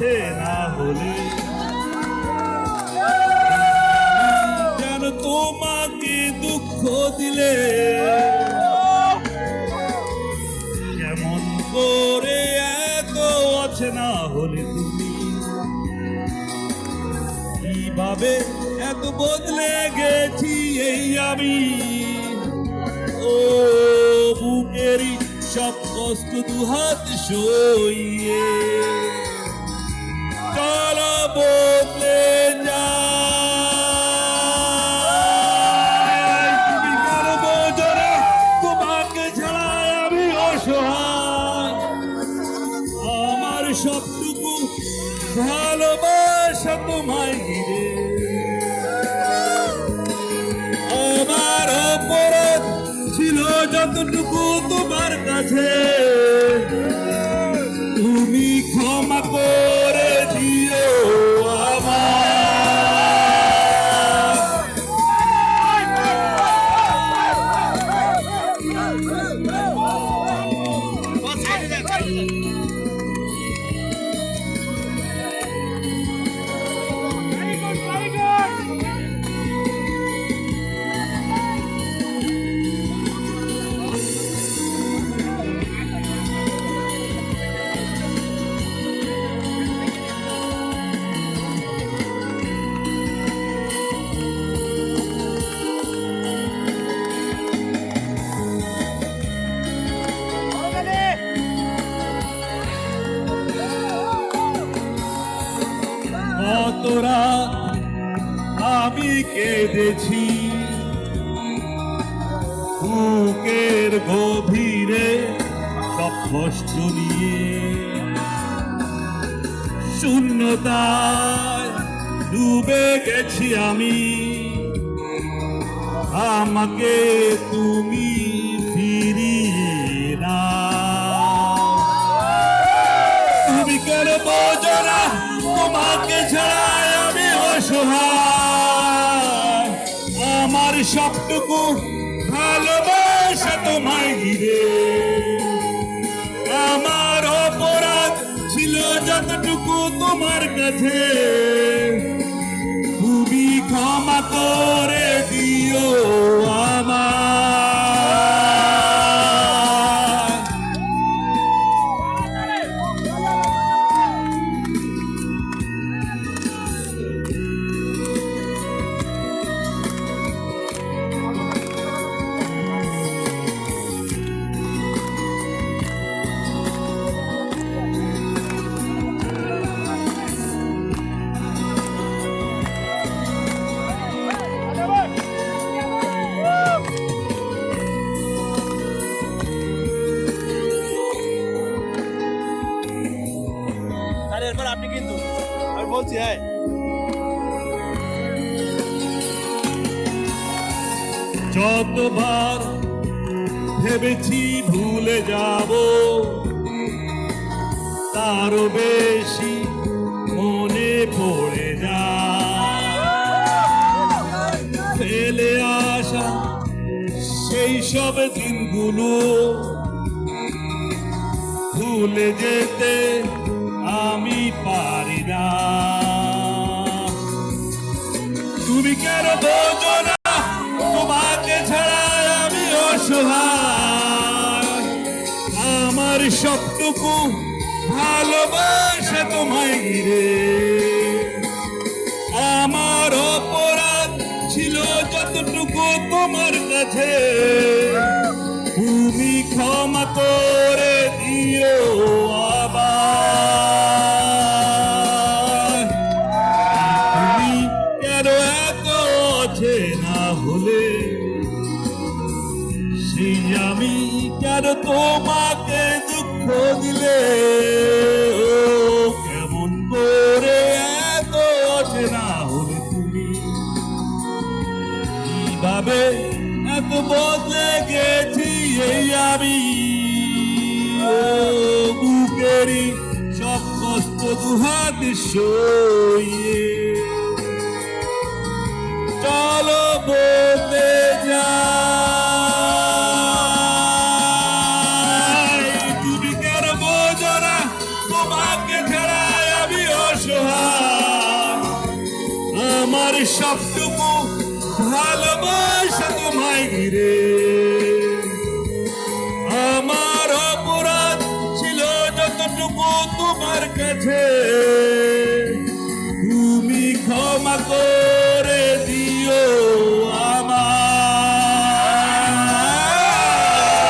আছে না হলে যেন তোমাকে দুঃখ দিলে কেমন করে এত আছে না হলে তুমি কিভাবে এত বদলে গেছি এই আমি ও বুকেরই সব কষ্ট দুহাত সইয়ে চলো বদলে যাই তুমি কেন বোঝো না তোমাকে ছাড়াই আমি অসহায় আমার সবটুকু ভালোবাসা তোমায় ঘিরে আমার অপরাধ ছিল যতটুকু তোমার কাছে তুমি ক্ষমা করে দিও তোরা আমি কেঁদেছি বুকের গভীরে সব কষ্ট নিয়ে শূন্যতায় ডুবে গেছি আমি আমাকে তুমি ফিরিয়ে না তুমি কেন বোঝো না তোমাকে ছাড়াই আমি অসহায় আমার সবটুকু ভালোবাসা তোমায় ঘিরে আমার অপরাধ ছিল যতটুকু তোমার কাছে তুমি ক্ষমা করে দিও আমার আপনি কিন্তু আমি বলছি হ্যাঁ যতবার ভেবেছি ভুলে যাব তারও বেশি মনে পড়ে যায় ফেলে আসা সেই সব দিনগুলো ভুলে যেতে আমি পারি না তুমি কেন বোঝো না তোমাকে ছাড়া আমি অসহায় আমার সবটুকু ভালোবাসা তোমায় ঘিরে আমার অপরাধ ছিল যতটুকু তোমার কাছে তুমি ক্ষমা করে দিও আবার তুমি কেন এত আছে না হলে সেই আমি কেন তোমাকে দুঃখ দিলে কেমন করে এত আছে না হলে তুমি কিভাবে এত বদলে গেছি এই আমি বুকেরই সব কষ্ট দুহাত সইয়ে চলো বদলে যাই তুমি কেন বোঝো না তোমাকে ছাড়াই আমি আমার সবটুকু ভালোবাসা তোমায় ঘিরে। আমার অপরাধ ছিল যতটুকু তোমার কাছে, তুমি ক্ষমা করে